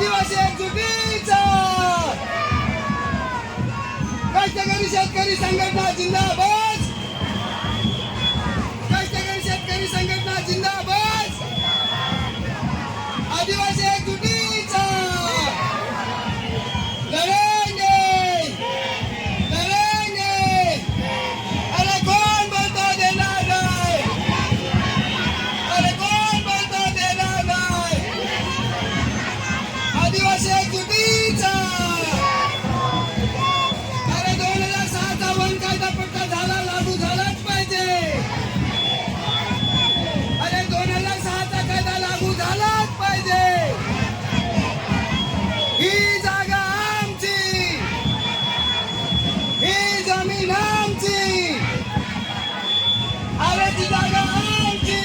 आदिवासी एकजुटीचा कष्टकरी शेतकरी संघटना जिंदाबाद. कष्टकरी शेतकरी संघटना जिंदाबाद. आदिवासी एकजुटीचा लढेंगे लढेंगे. अरे कोण बोलतो देणार नाही. अरे कोण बोलतो देणार नाही. आदिवासी एकजुटीचा. अरे 2006चा वन कायदा पट्टा झाला, लागू झालाच पाहिजे. अरे 2006चा कायदा लागू झालाच पाहिजे. ही जागा आमची, ही जमीन आमची. अरे ती जागा आमची.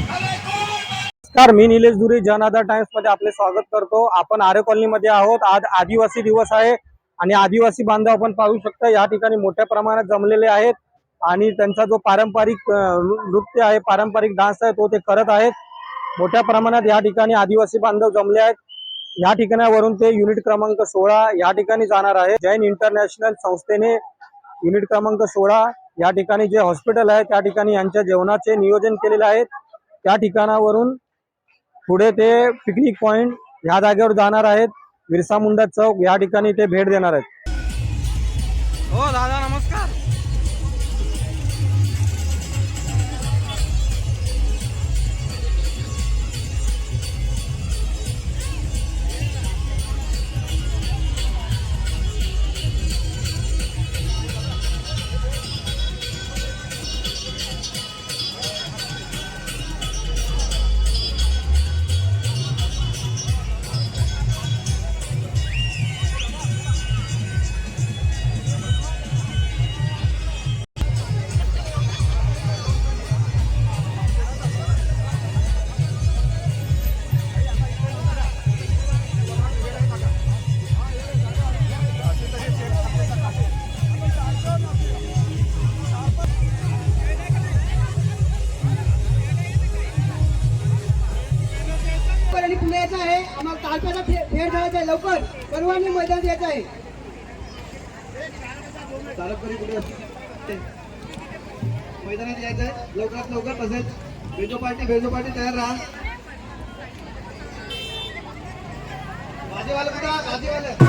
अरे कोण. नमस्कार, मी निलेश धुरे, जनआधार टाइम्स मध्ये आपले स्वागत करतो. आपण आरे कॉलनी मध्ये आहोत. आज आदिवासी दिवस आहे आणि आदिवासी बांधव आपण पाहू शकता या ठिकाणी मोठ्या प्रमाणात जमलेले आहेत आणि त्यांचा जो पारंपरिक नृत्य आहे, पारंपरिक डान्स आहे तो ते करत आहेत. मोठ्या प्रमाणात या ठिकाणी आदिवासी बांधव जमले आहेत. या ठिकाणावरून ते युनिट क्रमांक 16 या ठिकाणी जाणार आहे. जैन इंटरनॅशनल संस्थेने युनिट क्रमांक 16 या ठिकाणी जे हॉस्पिटल आहे त्या ठिकाणी यांच्या जेवणाचे नियोजन केलेले आहे. त्या ठिकाणावरून पुढे ते पिकनिक पॉइंट ह्या जागेवर जाणार आहेत. बिरसा मुंडा चौक या ठिकाणी ते भेट देणार आहेत. हो दादा, नमस्कार. पुणे यायचं आहे. आम्हाला तालप्याचा फेर जायचा आहे. लवकर परवानी मैदान यायचं आहे. मैदानात यायचं आहे. लवकरात लवकर तसेच भेजो पार्टी तयार राहा. भाजीवाले कुठं? भाजीवाले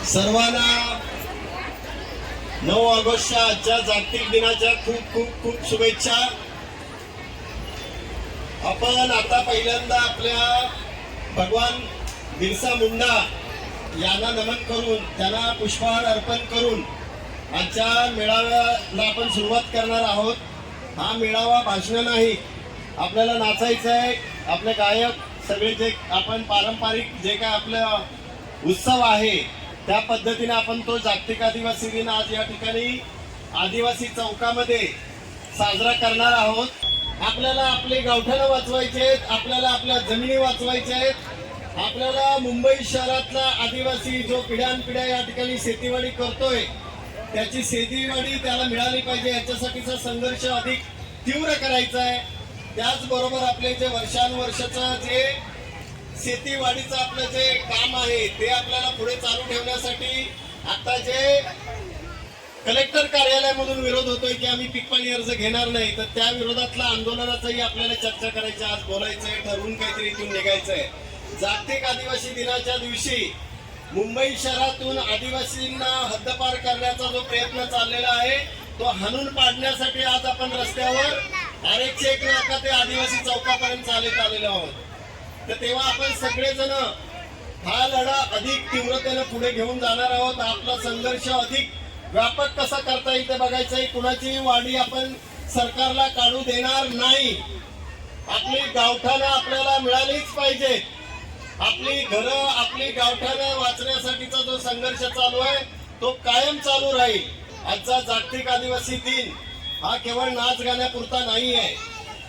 सर्वांना 9 ऑगस्टच्या आजच्या जागतिक दिनाच्या खूप खूप खूप शुभेच्छा. आपण आता पहिल्यांदा आपल्या भगवान बिरसा मुंडा यांना नमन करून त्यांना पुष्पहार अर्पण करून आजच्या मेळाव्याला आपण सुरुवात करणार आहोत. हा मेळावा भाषण नाही, आपल्याला नाचायचं आहे. आपले गायक सगळे जे आपण पारंपरिक जे काय आपलं उत्सव आहे त्या पद्धतीने आपण तो जागतिक आदिवासी दिन आज या ठिकाणी आदिवासी चौकामध्ये साजरा करणार आहोत. आपल्याला आपले गावठाणं वाचवायचे आहेत, आपल्याला आपल्या जमिनी वाचवायच्या आहेत. आपल्याला मुंबई शहरातला आदिवासी जो पिढ्यानपिढ्या या ठिकाणी शेतीवाडी करतोय त्याची शेतीवाडी त्याला मिळाली पाहिजे, याच्यासाठीचा संघर्ष अधिक तीव्र करायचा आहे. त्याचबरोबर आपले जे वर्षानुवर्षाचं जे शेतीवाडीचं आपलं जे काम आहे ते आपल्याला पुढे चालू ठेवण्यासाठी आता जे कलेक्टर कार्यालयामधून विरोध होतोय की आम्ही पीक पाणी अर्ज घेणार नाही, तर त्या विरोधातला आंदोलनाचाही आपल्याला चर्चा करायची, आज बोलायचंय, ठरवून काहीतरी इथून निघायचंय. जागतिक आदिवासी दिनाच्या दिवशी मुंबई शहरातून आदिवासींना हद्दपार करण्याचा जो प्रयत्न चाललेला आहे तो हाणून पाडण्यासाठी आज आपण रस्त्यावर आरेचे एक नाका ते आदिवासी चौकापर्यंत चालत आलेलो आहोत. तर तेव्हा आपण सगळेजण हा लढा अधिक तीव्रतेने पुढे घेऊन जाणार आहोत. आपला संघर्ष अधिक व्यापक कसा करता येईल ते बघायचंय. कुणाची वाडी आपण सरकारला काढू देणार नाही. आपली गावठाणं आपल्याला मिळालीच पाहिजे. आपली घरं आपली गावठाणं वाचण्यासाठीचा जो संघर्ष चालू आहे तो कायम चालू राहील. आजचा जागतिक आदिवासी दिन हा केवळ नाच गाण्यापुरता नाही आहे.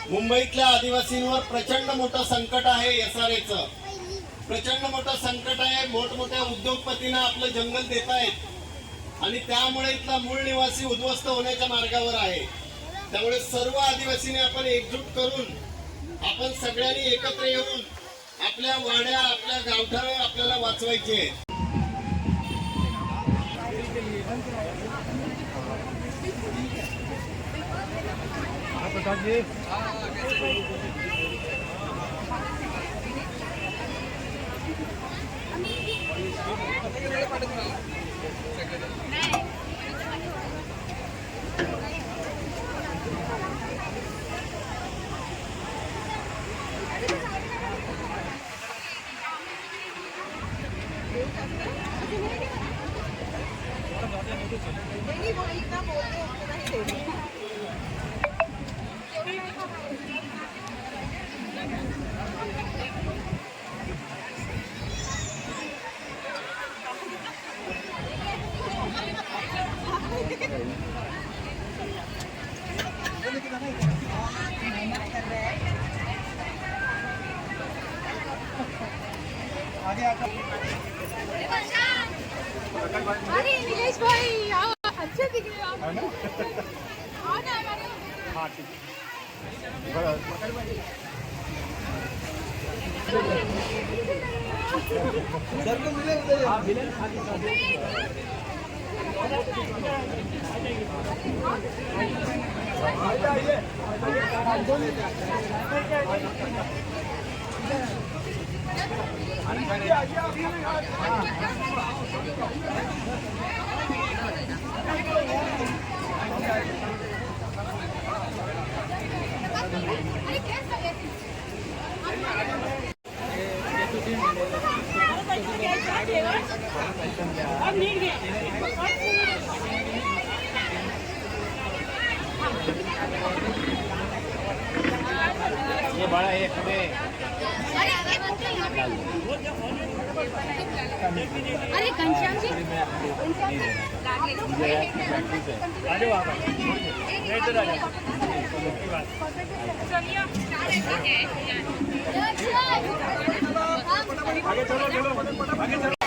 मुंबईतल्या आदिवासींवर प्रचंड मोठं संकट आहे. SRAचं प्रचंड मोठं संकट आहे. मोठमोठ्या उद्योगपतींना आपलं जंगल देत आहेत आणि त्यामुळे इथला मूळ निवासी उद्ध्वस्त होण्याच्या मार्गावर आहे. त्यामुळे सर्व आदिवासींनी आपण एकजूट करून आपण सगळ्यांनी एकत्र येऊन आपल्या वाड्या आपल्या गावठाणं आपल्याला वाचवायचे. अरे नीलेश भाई अच्छे दिख रहे हो आप. हाँ ना हाँ ठीक सर को मिले ये बड़ा है पुढे. अरे घनश्याम जी आगे चलो